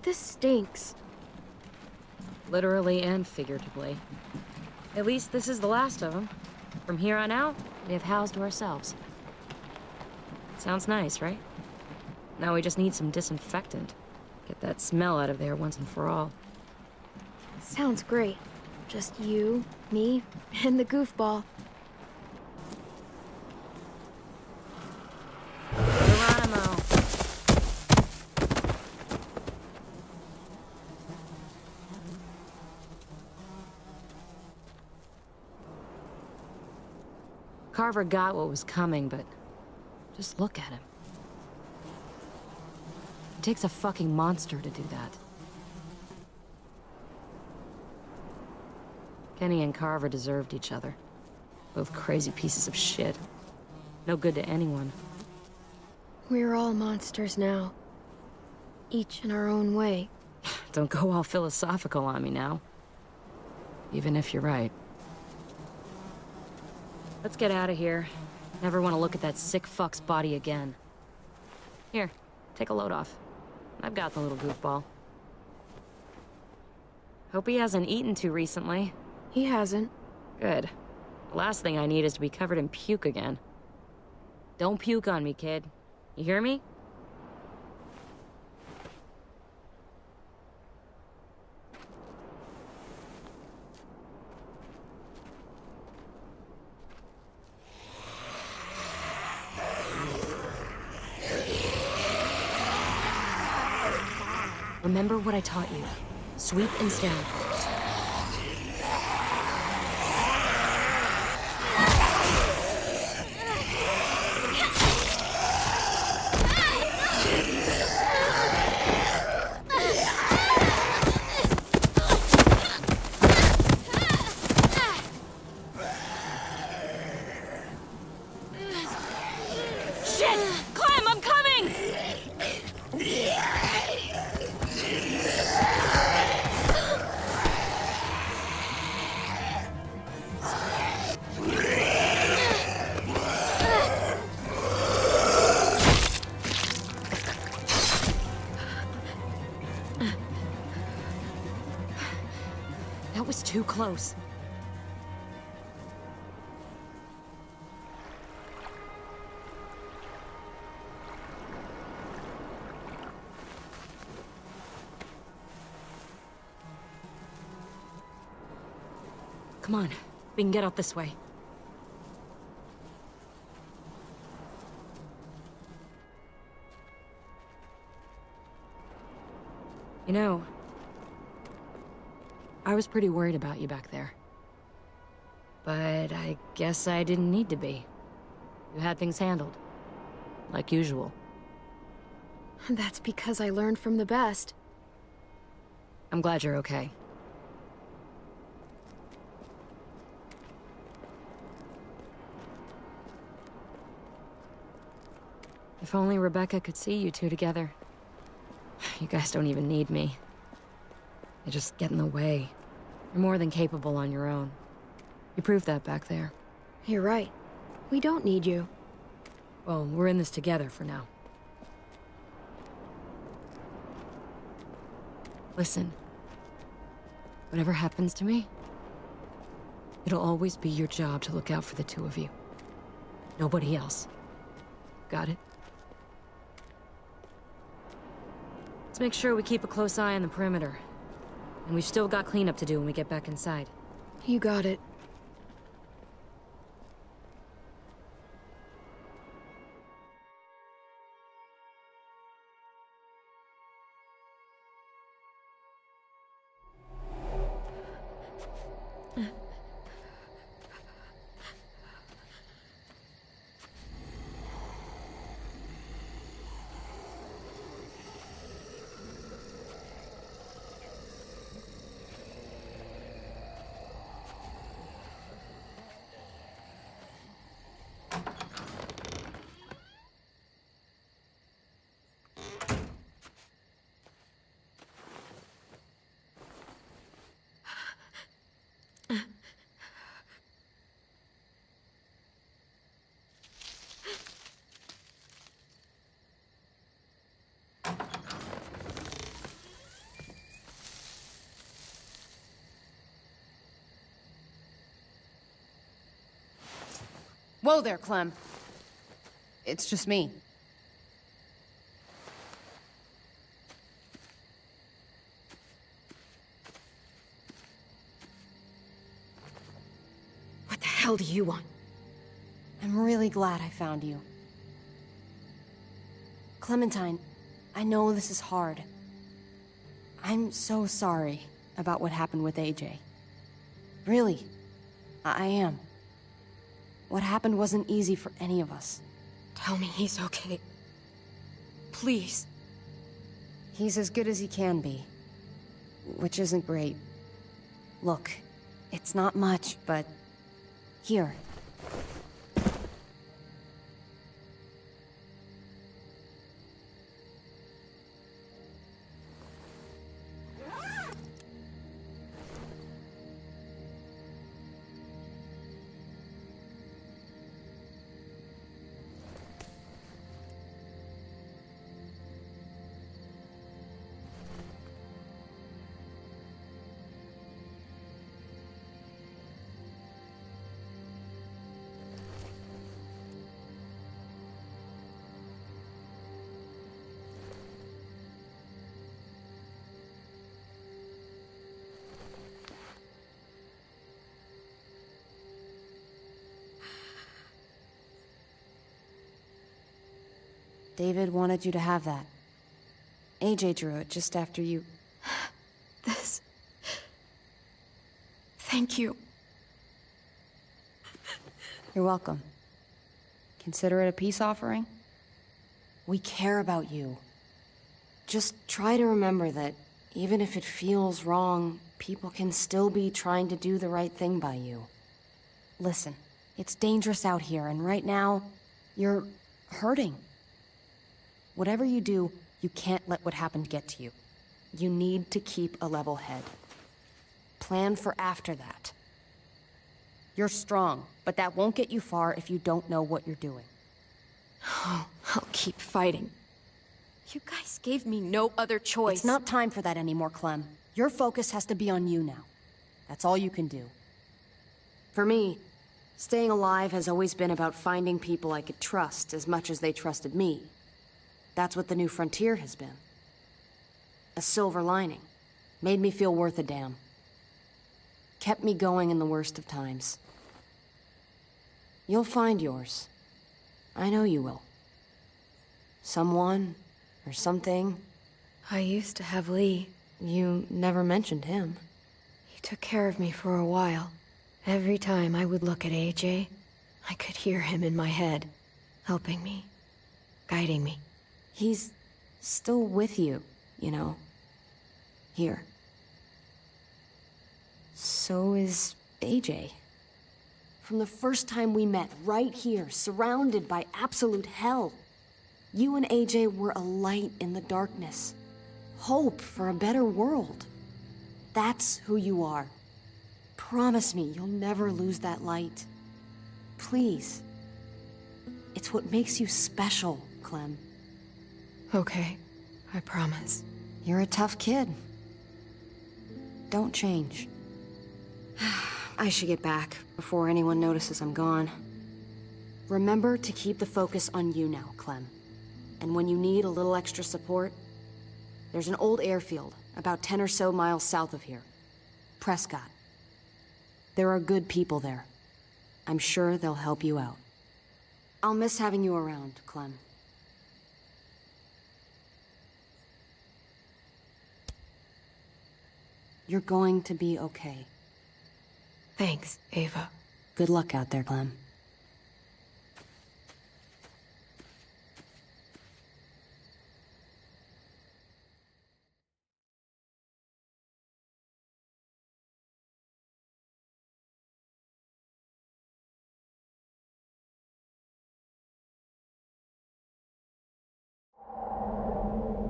This stinks. Literally and figuratively. At least this is the last of them. From here on out, we have house to ourselves. Sounds nice, right? Now we just need some disinfectant. Get that smell out of there once and for all. Sounds great. Just you, me, and the goofball. Geronimo. Carver got what was coming, but just look at him. It takes a fucking monster to do that. Kenny and Carver deserved each other. Both crazy pieces of shit. No good to anyone. We're all monsters now. Each in our own way. Don't go all philosophical on me now. Even if you're right. Let's get out of here. Never want to look at that sick fuck's body again. Here, take a load off. I've got the little goofball. Hope he hasn't eaten too recently. He hasn't. Good. The last thing I need is to be covered in puke again. Don't puke on me, kid. You hear me? Remember what I taught you. Sweep and stab. That was too close. Come on, we can get out this way. You know, I was pretty worried about you back there. But I guess I didn't need to be. You had things handled. Like usual. That's because I learned from the best. I'm glad you're okay. If only Rebecca could see you two together. You guys don't even need me. You just get in the way. You're more than capable on your own. You proved that back there. You're right. We don't need you. Well, we're in this together for now. Listen. Whatever happens to me, it'll always be your job to look out for the two of you. Nobody else. Got it? Let's make sure we keep a close eye on the perimeter. And we've still got cleanup to do when we get back inside. You got it. Whoa there, Clem. It's just me. What the hell do you want? I'm really glad I found you. Clementine, I know this is hard. I'm so sorry about what happened with AJ. Really, I am. What happened wasn't easy for any of us. Tell me he's okay. Please. He's as good as he can be, which isn't great. Look, it's not much, but here. David wanted you to have that. AJ drew it just after you... This... Thank you. You're welcome. Consider it a peace offering? We care about you. Just try to remember that even if it feels wrong, people can still be trying to do the right thing by you. Listen, it's dangerous out here, and right now, you're hurting. Whatever you do, you can't let what happened get to you. You need to keep a level head. Plan for after that. You're strong, but that won't get you far if you don't know what you're doing. Oh, I'll keep fighting. You guys gave me no other choice. It's not time for that anymore, Clem. Your focus has to be on you now. That's all you can do. For me, staying alive has always been about finding people I could trust as much as they trusted me. That's what the new frontier has been. A silver lining. Made me feel worth a damn. Kept me going in the worst of times. You'll find yours. I know you will. Someone, or something. I used to have Lee. You never mentioned him. He took care of me for a while. Every time I would look at AJ, I could hear him in my head, helping me, guiding me. He's still with you, you know. Here. So is AJ. From the first time we met, right here, surrounded by absolute hell, you and AJ were a light in the darkness. Hope for a better world. That's who you are. Promise me you'll never lose that light. Please. It's what makes you special, Clem. Okay, I promise. You're a tough kid. Don't change. I should get back before anyone notices I'm gone. Remember to keep the focus on you now, Clem. And when you need a little extra support, there's an old airfield about 10 or so miles south of here. Prescott. There are good people there. I'm sure they'll help you out. I'll miss having you around, Clem. You're going to be okay. Thanks, Ava. Good luck out there, Clem.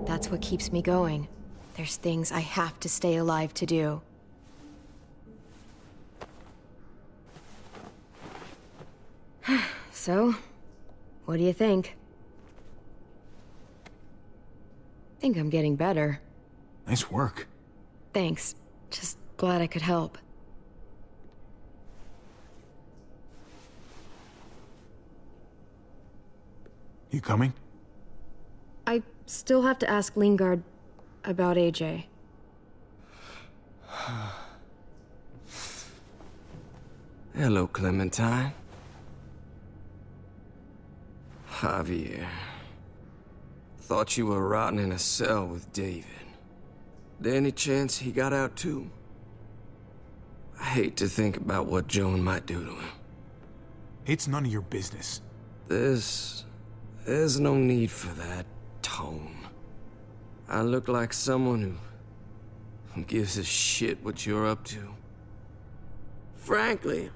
That's what keeps me going. There's things I have to stay alive to do. So, what do you think? Think I'm getting better. Nice work. Thanks. Just glad I could help. You coming? I still have to ask Lingard about AJ. Hello, Clementine. Javier. Thought you were rotting in a cell with David. There any chance he got out too? I hate to think about what Joan might do to him. It's none of your business. There's no need for that tone. I look like someone who gives a shit what you're up to. Frankly,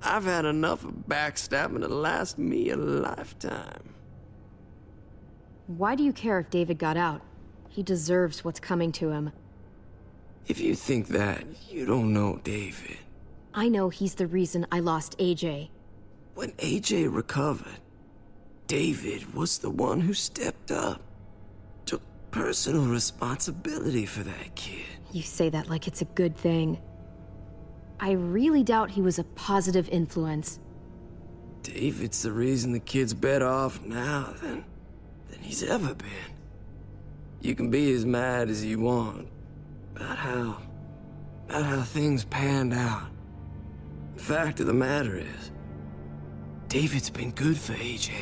I've had enough of backstabbing to last me a lifetime. Why do you care if David got out? He deserves what's coming to him. If you think that, you don't know David. I know he's the reason I lost AJ. When AJ recovered, David was the one who stepped up. Took personal responsibility for that kid. You say that like it's a good thing. I really doubt he was a positive influence. David's the reason the kid's better off now than he's ever been. You can be as mad as you want about how things panned out. The fact of the matter is, David's been good for AJ,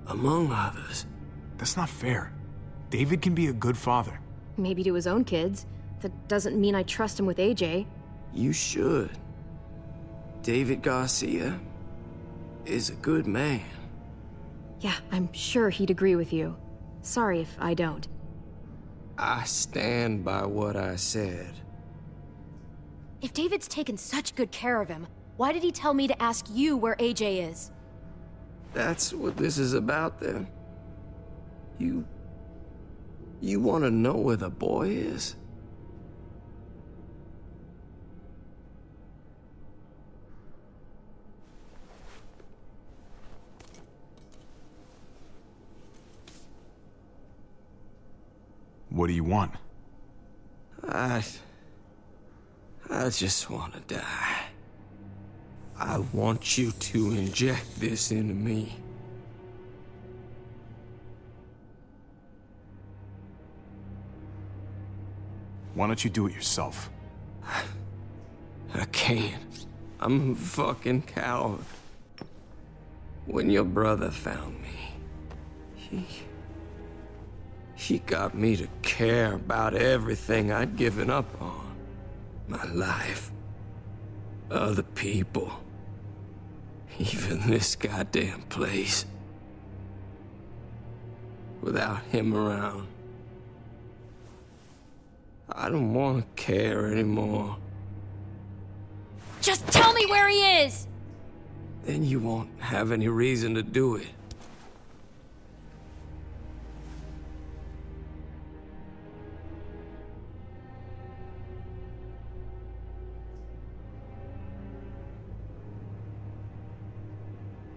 among others. That's not fair. David can be a good father. Maybe to his own kids. That doesn't mean I trust him with AJ. You should. David Garcia is a good man. Yeah, I'm sure he'd agree with you. Sorry if I don't. I stand by what I said. If David's taken such good care of him, why did he tell me to ask you where AJ is? That's what this is about, then. You want to know where the boy is? What do you want? I just want to die. I want you to inject this into me. Why don't you do it yourself? I can't. I'm a fucking coward. When your brother found me, he got me to care about everything I'd given up on. My life. Other people. Even this goddamn place. Without him around, I don't want to care anymore. Just tell me where he is! Then you won't have any reason to do it.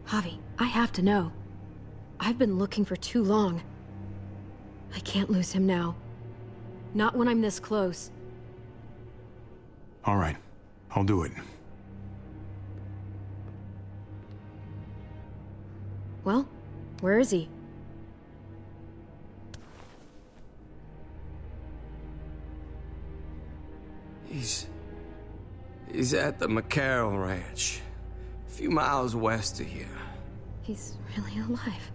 Javi, I have to know. I've been looking for too long. I can't lose him now. Not when I'm this close. All right, I'll do it. Well, where is he? He's at the McCarroll Ranch, a few miles west of here. He's really alive.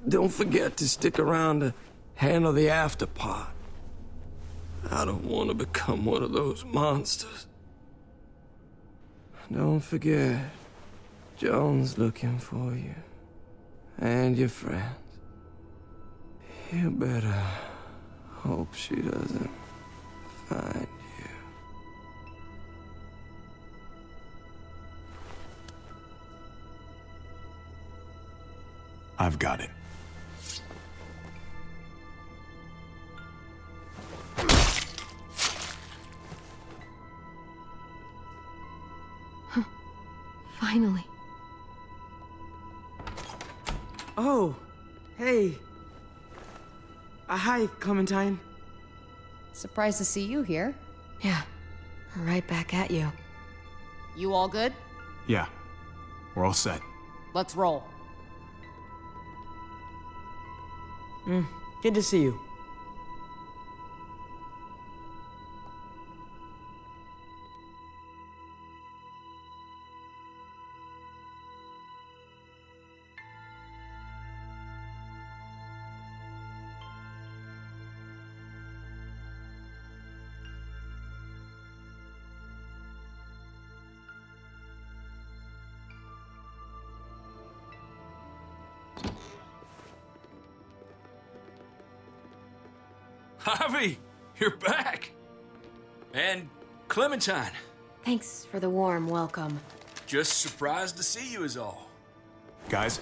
Don't forget to stick around to handle the after part. I don't want to become one of those monsters. Don't forget, Joan's looking for you. And your friends. You better hope she doesn't find you. I've got it. Finally. Oh, hey. Hi, Clementine. Surprised to see you here. Yeah, right back at you. You all good? Yeah, we're all set. Let's roll. Good to see you. Javi, you're back! And Clementine. Thanks for the warm welcome. Just surprised to see you is all. Guys,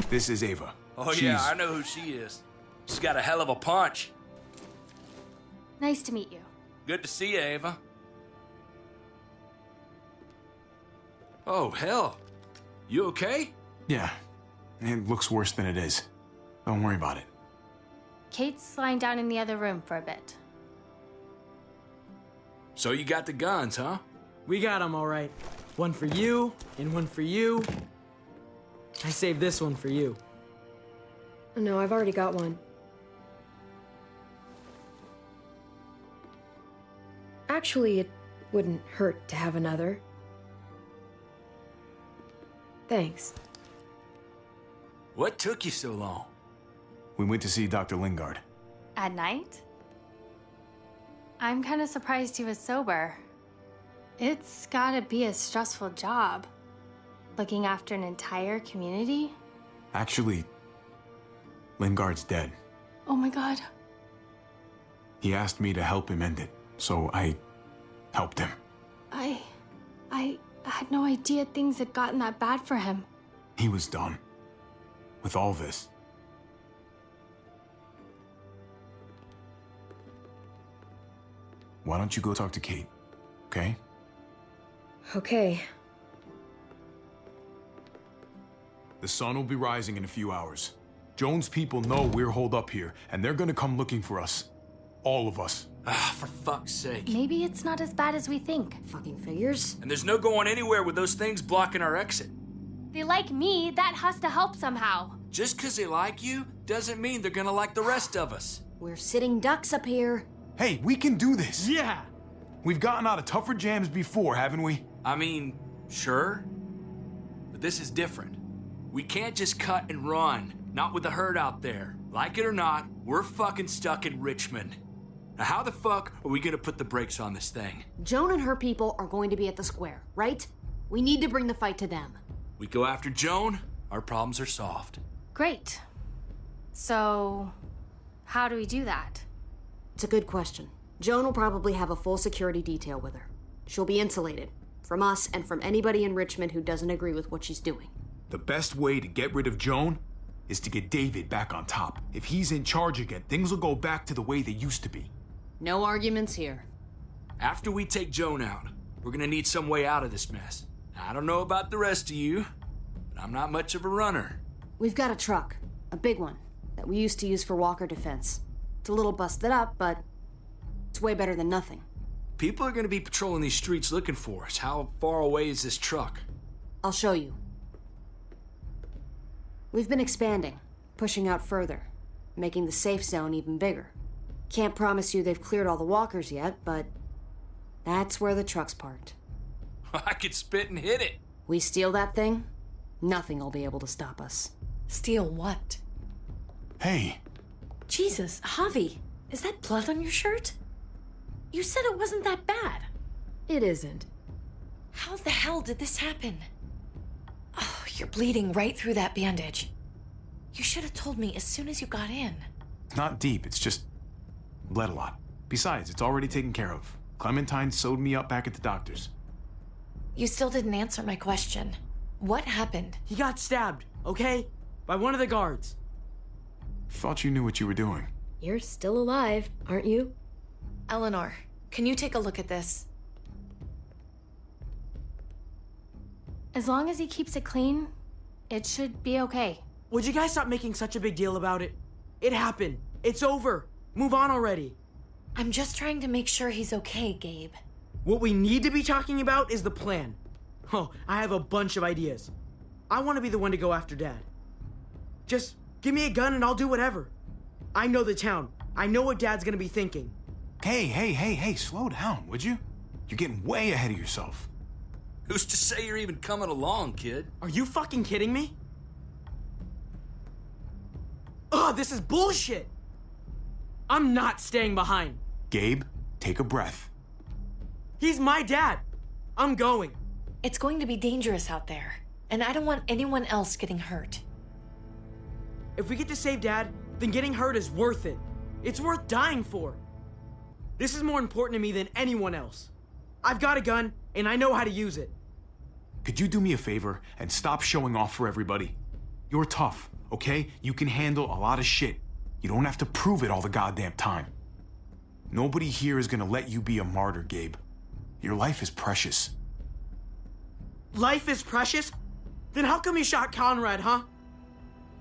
this is Ava. Oh yeah, She's- I know who she is. She's got a hell of a punch. Nice to meet you. Good to see you, Ava. Oh, hell. You okay? Yeah, it looks worse than it is. Don't worry about it. Kate's lying down in the other room for a bit. So you got the guns, huh? We got them all right. One for you, and one for you. I saved this one for you. No, I've already got one. Actually, it wouldn't hurt to have another. Thanks. What took you so long? We went to see Dr. Lingard. At night? I'm kind of surprised he was sober. It's gotta be a stressful job. Looking after an entire community? Actually, Lingard's dead. Oh my god. He asked me to help him end it, so I helped him. I had no idea things had gotten that bad for him. He was done with all this. Why don't you go talk to Kate, okay? Okay. The sun will be rising in a few hours. Joan's people know we're holed up here, and they're gonna come looking for us. All of us. Ah, for fuck's sake. Maybe it's not as bad as we think. Fucking figures. And there's no going anywhere with those things blocking our exit. They like me, that has to help somehow. Just 'cause they like you doesn't mean they're gonna like the rest of us. We're sitting ducks up here. Hey, we can do this! Yeah! We've gotten out of tougher jams before, haven't we? I mean, sure. But this is different. We can't just cut and run. Not with the herd out there. Like it or not, we're fucking stuck in Richmond. Now how the fuck are we gonna put the brakes on this thing? Joan and her people are going to be at the square, right? We need to bring the fight to them. We go after Joan, our problems are solved. Great. So, how do we do that? It's a good question. Joan will probably have a full security detail with her. She'll be insulated. From us and from anybody in Richmond who doesn't agree with what she's doing. The best way to get rid of Joan is to get David back on top. If he's in charge again, things will go back to the way they used to be. No arguments here. After we take Joan out, we're gonna need some way out of this mess. I don't know about the rest of you, but I'm not much of a runner. We've got a truck. A big one. That we used to use for walker defense. It's a little busted up, but it's way better than nothing. People are gonna be patrolling these streets looking for us. How far away is this truck? I'll show you. We've been expanding, pushing out further, making the safe zone even bigger. Can't promise you they've cleared all the walkers yet, but that's where the truck's parked. I could spit and hit it. We steal that thing, nothing will be able to stop us. Steal what? Hey, Jesus, Javi, is that blood on your shirt? You said it wasn't that bad. It isn't. How the hell did this happen? Oh, you're bleeding right through that bandage. You should have told me as soon as you got in. it's not deep, it's just bled a lot. Besides, it's already taken care of. Clementine sewed me up back at the doctor's. You still didn't answer my question. What happened? He got stabbed, okay? By one of the guards. Thought you knew what you were doing. You're still alive, aren't you? Eleanor, can you take a look at this? As long as he keeps it clean, it should be okay. Would you guys stop making such a big deal about it? It happened. It's over. Move on already. I'm just trying to make sure he's okay, Gabe. What we need to be talking about is the plan. Oh, I have a bunch of ideas. I want to be the one to go after Dad. Just give me a gun and I'll do whatever. I know the town. I know what Dad's gonna be thinking. Hey, slow down, would you? You're getting way ahead of yourself. Who's to say you're even coming along, kid? Are you fucking kidding me? Ugh, this is bullshit! I'm not staying behind. Gabe, take a breath. He's my dad. I'm going. It's going to be dangerous out there, and I don't want anyone else getting hurt. If we get to save Dad, then getting hurt is worth it. It's worth dying for. This is more important to me than anyone else. I've got a gun, and I know how to use it. Could you do me a favor and stop showing off for everybody? You're tough, okay? You can handle a lot of shit. You don't have to prove it all the goddamn time. Nobody here is gonna let you be a martyr, Gabe. Your life is precious. Life is precious? Then how come you shot Conrad, huh?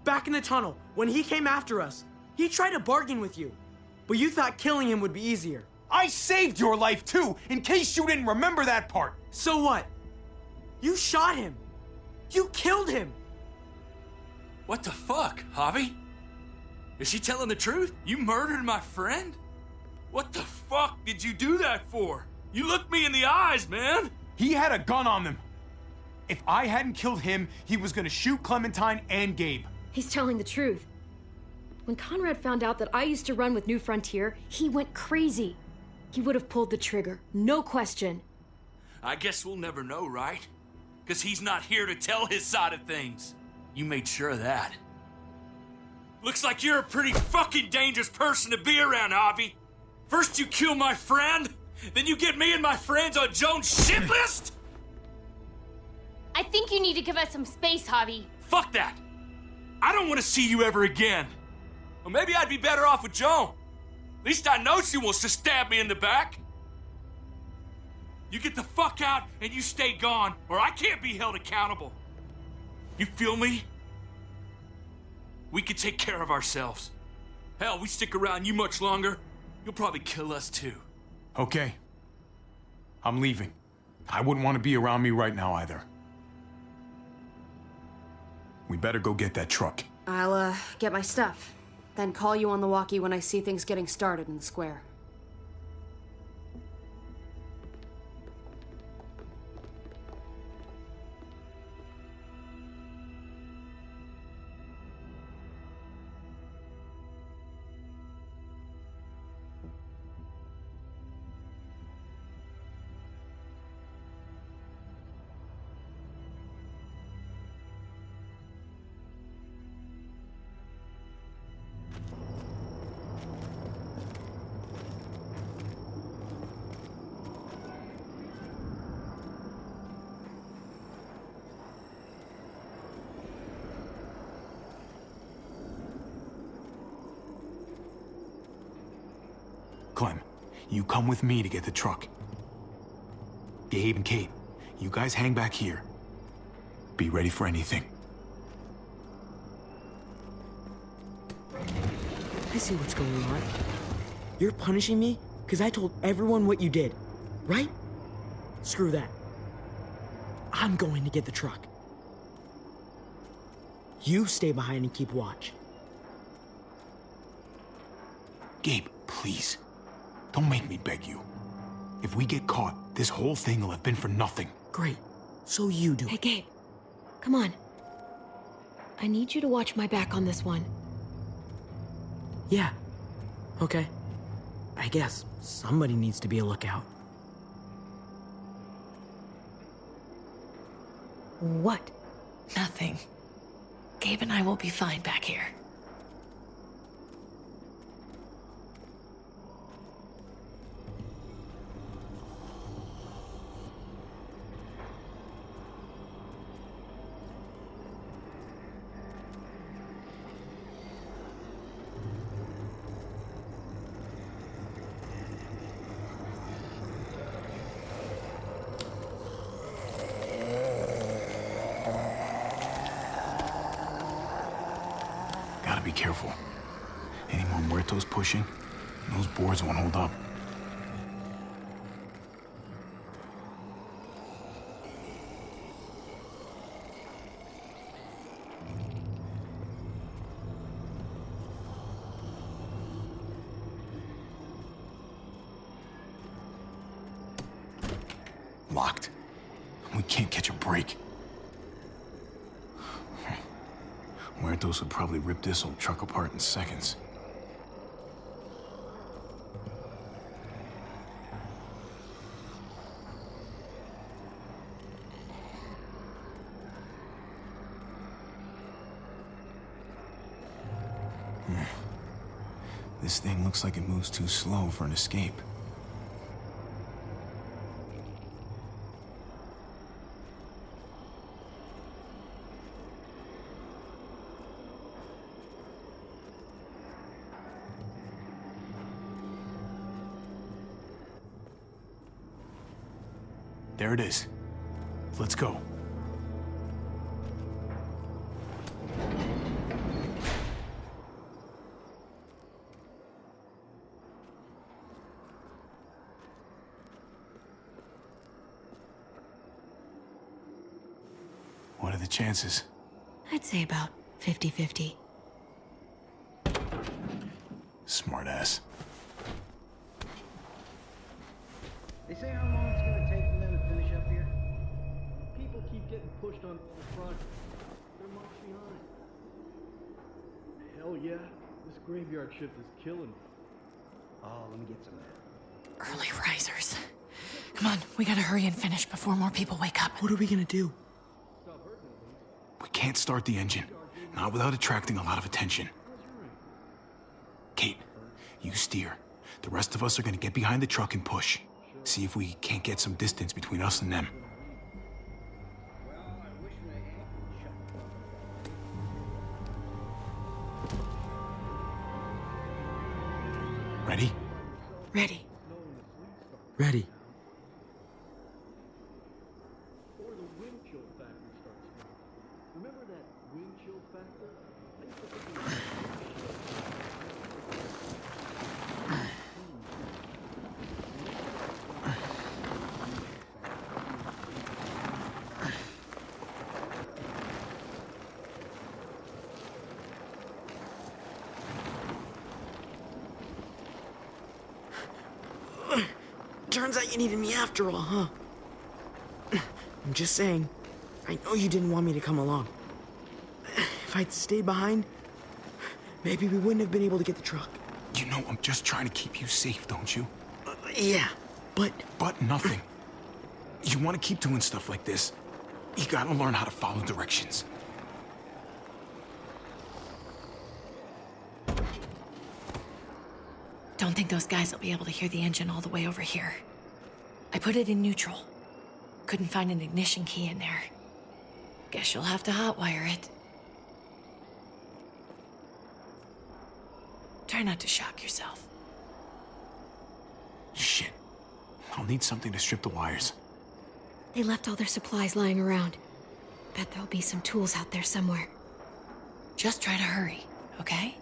Back in the tunnel, when he came after us, he tried to bargain with you. But you thought killing him would be easier. I saved your life too, in case you didn't remember that part. So what? You shot him. You killed him. What the fuck, Javi? Is she telling the truth? You murdered my friend? What the fuck did you do that for? You looked me in the eyes, man. He had a gun on them. If I hadn't killed him, he was gonna shoot Clementine and Gabe. He's telling the truth. When Conrad found out that I used to run with New Frontier, he went crazy. He would have pulled the trigger, no question. I guess we'll never know, right? Because he's not here to tell his side of things. You made sure of that. Looks like you're a pretty fucking dangerous person to be around, Javi. First you kill my friend, then you get me and my friends on Jones' shit list? I think you need to give us some space, Javi. Fuck that. I don't want to see you ever again. Or maybe I'd be better off with Joan. At least I know she wants to stab me in the back. You get the fuck out and you stay gone, or I can't be held accountable. You feel me? We can take care of ourselves. Hell, we stick around you much longer, you'll probably kill us too. Okay. I'm leaving. I wouldn't want to be around me right now either. We better go get that truck. I'll, get my stuff. Then call you on the walkie when I see things getting started in the square. Clem, you come with me to get the truck. Gabe and Kate, you guys hang back here. Be ready for anything. I see what's going on. You're punishing me because I told everyone what you did, right? Screw that. I'm going to get the truck. You stay behind and keep watch. Gabe, please. Don't make me beg you. If we get caught, this whole thing will have been for nothing. Great. So you do Hey, it. Gabe. Come on. I need you to watch my back on this one. Yeah. Okay. I guess somebody needs to be a lookout. What? Nothing. Gabe and I will be fine back here. Gotta be careful. Any more muertos pushing, those boards won't hold up. We can't catch a break. Muertos would probably rip this old truck apart in seconds. This thing looks like it moves too slow for an escape. There it is. Let's go. What are the chances? I'd say about 50-50. Smartass. They say how long it's gonna take for them to finish up here. People keep getting pushed on the front. They're much behind. Hell yeah, this graveyard shift is killing me. Oh, let me get some of that. Early risers. Come on, we gotta hurry and finish before more people wake up. What are we gonna do? We can't start the engine. Not without attracting a lot of attention. Kate, you steer. The rest of us are gonna get behind the truck and push. See if we can't get some distance between us and them. Ready? Ready. Ready. Or the wind chill factor starts smoking. Remember that wind chill factor? I used to think it was Turns out you needed me after all, huh? I'm just saying, I know you didn't want me to come along. If I'd stayed behind, maybe we wouldn't have been able to get the truck. You know I'm just trying to keep you safe, don't you? Yeah, but... But nothing. You want to keep doing stuff like this, you gotta learn how to follow directions. Don't think those guys will be able to hear the engine all the way over here. I put it in neutral. Couldn't find an ignition key in there. Guess you'll have to hotwire it. Try not to shock yourself. Shit. I'll need something to strip the wires. They left all their supplies lying around. Bet there'll be some tools out there somewhere. Just try to hurry, okay?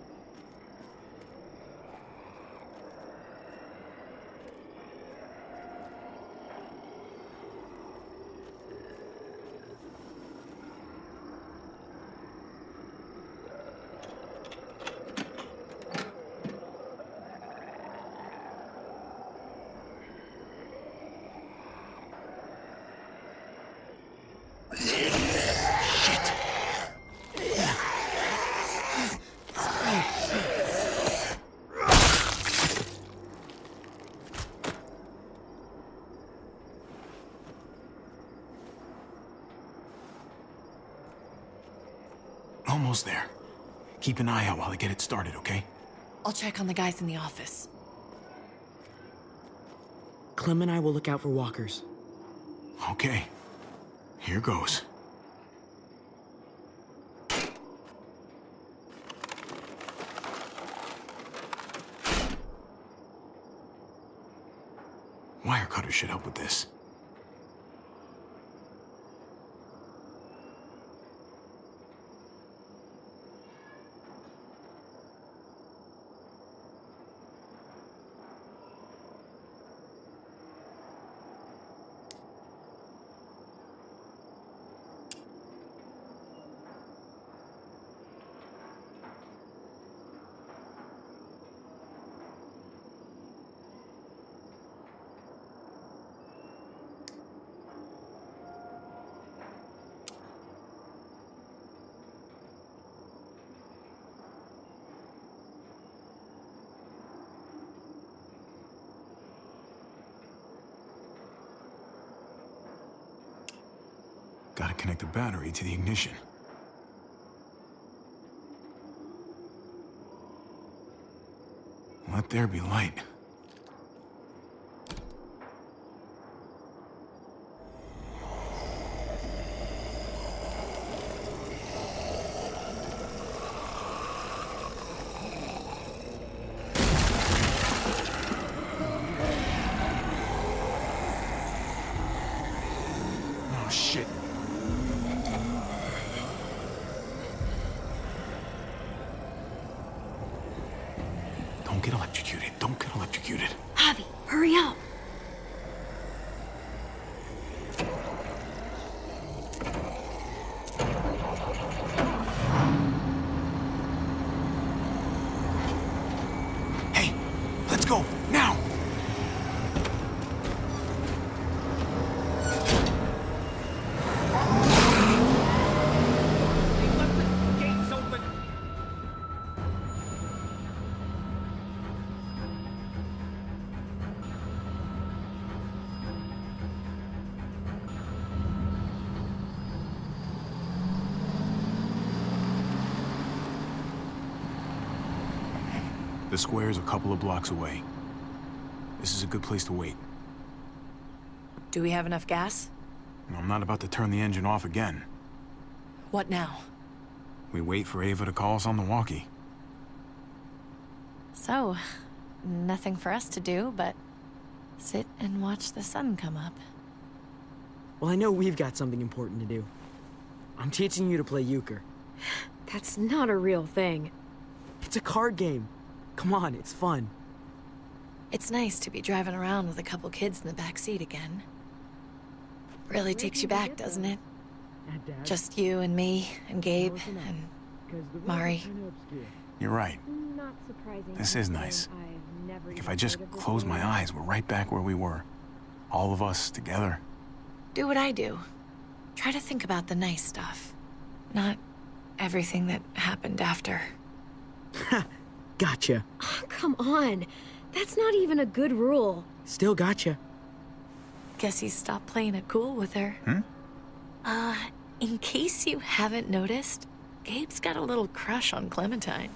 Almost there. Keep an eye out while I get it started, okay? I'll check on the guys in the office. Clem and I will look out for walkers. Okay. Here goes. Wire cutter should help with this. Gotta connect the battery to the ignition. Let there be light. Oh, shit. Don't get electrocuted. Don't get electrocuted. Javi, hurry up! Hey, let's go, now! The square's a couple of blocks away. This is a good place to wait. Do we have enough gas? I'm not about to turn the engine off again. What now? We wait for Ava to call us on the walkie. So, nothing for us to do but sit and watch the sun come up. Well, I know we've got something important to do. I'm teaching you to play euchre. That's not a real thing. It's a card game. Come on, it's fun. It's nice to be driving around with a couple kids in the back seat again. Really takes you back, doesn't it? Just you and me and Gabe and Mari. You're right. Not surprising. This is nice. Like if I just close my eyes, we're right back where we were. All of us together. Do what I do. Try to think about the nice stuff. Not everything that happened after. Gotcha. Oh, come on. That's not even a good rule. Still gotcha. Guess he stopped playing it cool with her. In case you haven't noticed, Gabe's got a little crush on Clementine.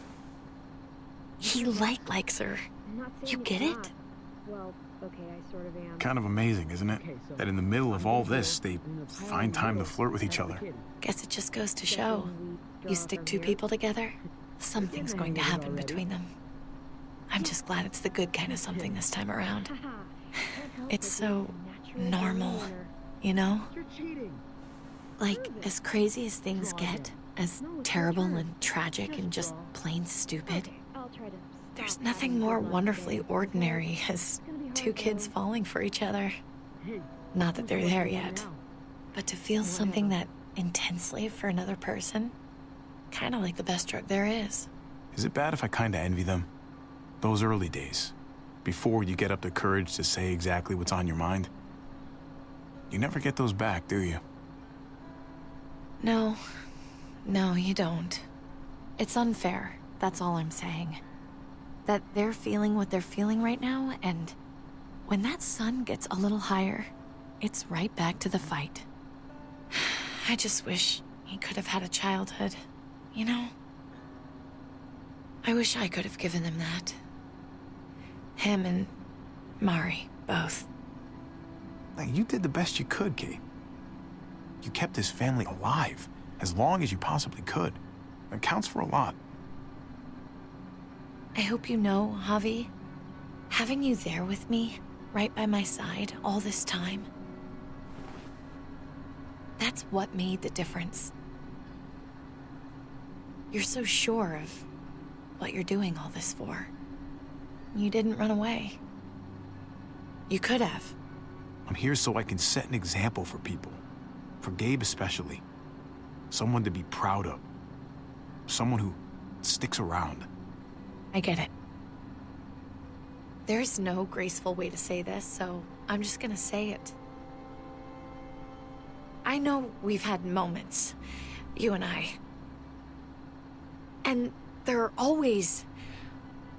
He likes her. You get it? Well, okay, I sort of am. Kind of amazing, isn't it? That in the middle of all this, they find time to flirt with each other. Guess it just goes to show. You stick two people together, something's going to happen between them. I'm just glad it's the good kind of something this time around. It's so normal, you know? Like, as crazy as things get, as terrible and tragic and just plain stupid, there's nothing more wonderfully ordinary as two kids falling for each other. Not that they're there yet, but to feel something that intensely for another person, kind of like the best drug there is. Is it bad if I kind of envy them? Those early days, before you get up the courage to say exactly what's on your mind. You never get those back, do you? No, you don't. It's unfair, that's all I'm saying. That they're feeling what they're feeling right now, and when that sun gets a little higher, it's right back to the fight. I just wish he could have had a childhood, you know? I wish I could have given them that. Him and Mari, both. Like, you did the best you could, Kate. You kept this family alive as long as you possibly could. That counts for a lot. I hope you know, Javi, having you there with me, right by my side all this time, that's what made the difference. You're so sure of what you're doing all this for. You didn't run away. You could have. I'm here so I can set an example for people. For Gabe especially. Someone to be proud of. Someone who sticks around. I get it. There's no graceful way to say this, so I'm just gonna say it. I know we've had moments, you and I. And they're always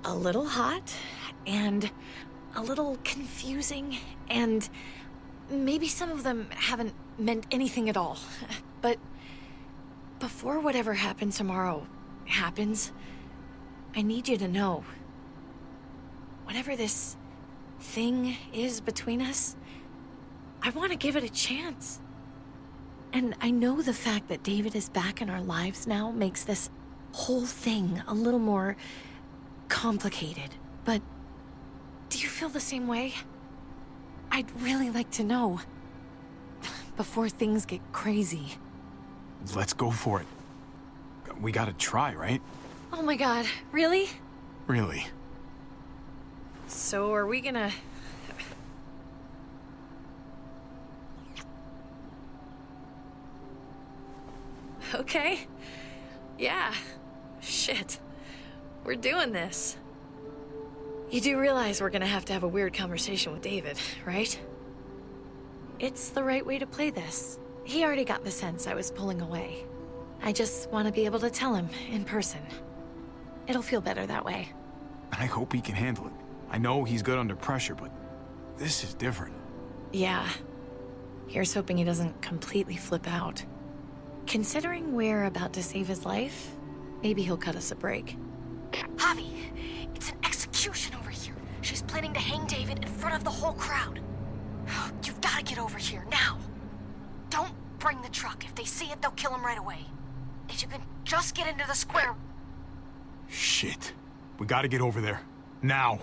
a little hot and a little confusing, and maybe some of them haven't meant anything at all. But before whatever happens tomorrow happens, I need you to know. Whatever this thing is between us, I want to give it a chance. And I know the fact that David is back in our lives now makes this whole thing a little more complicated. But do you feel the same way? I'd really like to know. Before things get crazy. Let's go for it. We gotta try, right? Oh my god, really? Really. So are we gonna... Okay. Yeah. Shit. We're doing this. You do realize we're gonna have to have a weird conversation with David, right? It's the right way to play this. He already got the sense I was pulling away. I just want to be able to tell him in person. It'll feel better that way. I hope he can handle it. I know he's good under pressure, but this is different. Yeah. Here's hoping he doesn't completely flip out. Considering we're about to save his life, maybe he'll cut us a break. Javi, it's an execution over here. She's planning to hang David in front of the whole crowd. You've got to get over here, now. Don't bring the truck. If they see it, they'll kill him right away. If you can just get into the square... Shit. We gotta get over there. Now.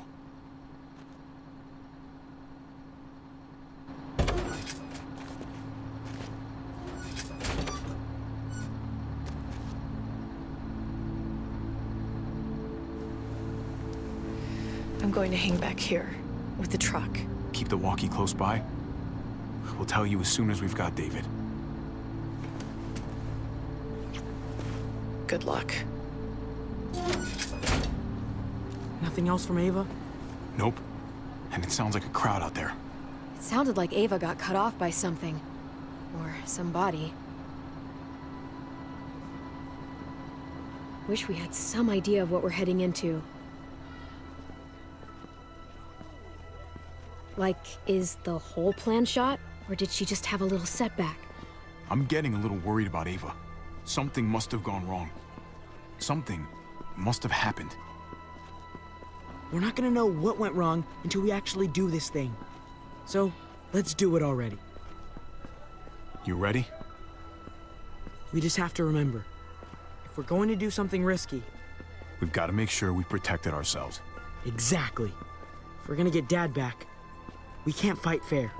I'm going to hang back here, with the truck. Keep the walkie close by. We'll tell you as soon as we've got David. Good luck. Nothing else from Ava? Nope. And it sounds like a crowd out there. It sounded like Ava got cut off by something. Or somebody. Wish we had some idea of what we're heading into. Like, is the whole plan shot? Or did she just have a little setback? I'm getting a little worried about Ava. Something must have gone wrong. Something must have happened. We're not gonna know what went wrong until we actually do this thing. So, let's do it already. You ready? We just have to remember, if we're going to do something risky... We've got to make sure we protected ourselves. Exactly. If we're gonna get Dad back, we can't fight fair.